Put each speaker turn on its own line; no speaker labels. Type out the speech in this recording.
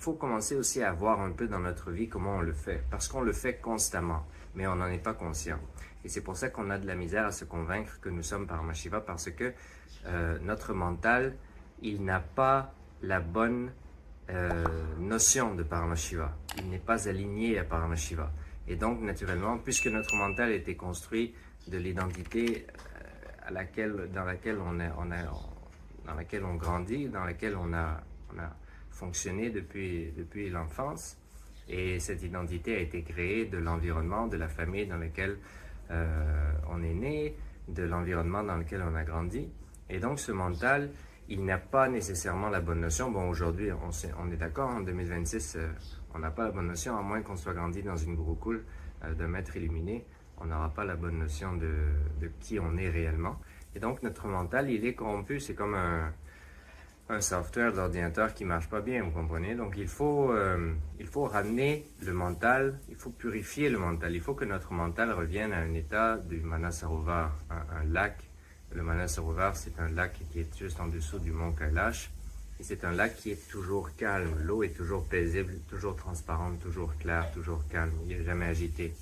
Il faut commencer aussi à voir un peu dans notre vie comment on le fait, parce qu'on le fait constamment, mais on n'en est pas conscient. Et c'est pour ça qu'on a de la misère à se convaincre que nous sommes Paramashiva, parce que notre mental, il n'a pas la bonne notion de Paramashiva. Il n'est pas aligné à Paramashiva. Et donc, naturellement, puisque notre mental a été construit de l'identité dans laquelle dans laquelle on grandit, dans laquelle on a fonctionné depuis l'enfance. Et cette identité a été créée de l'environnement, de la famille dans laquelle on est né, de l'environnement dans lequel on a grandi. Et donc ce mental, il n'a pas nécessairement la bonne notion. Bon, aujourd'hui, on est d'accord, en 2026, on n'a pas la bonne notion, à moins qu'on soit grandi dans une gurukul d'un maître illuminé, on n'aura pas la bonne notion de qui on est réellement. Et donc notre mental, il est corrompu, c'est comme un software d'ordinateur qui marche pas bien, vous comprenez? Donc il faut ramener le mental, il faut purifier le mental, il faut que notre mental revienne à un état du Manasarovar, un lac. Le Manasarovar, c'est un lac qui est juste en dessous du mont Kailash. Et c'est un lac qui est toujours calme. L'eau est toujours paisible, toujours transparente, toujours claire, toujours calme. Il n'est jamais agité.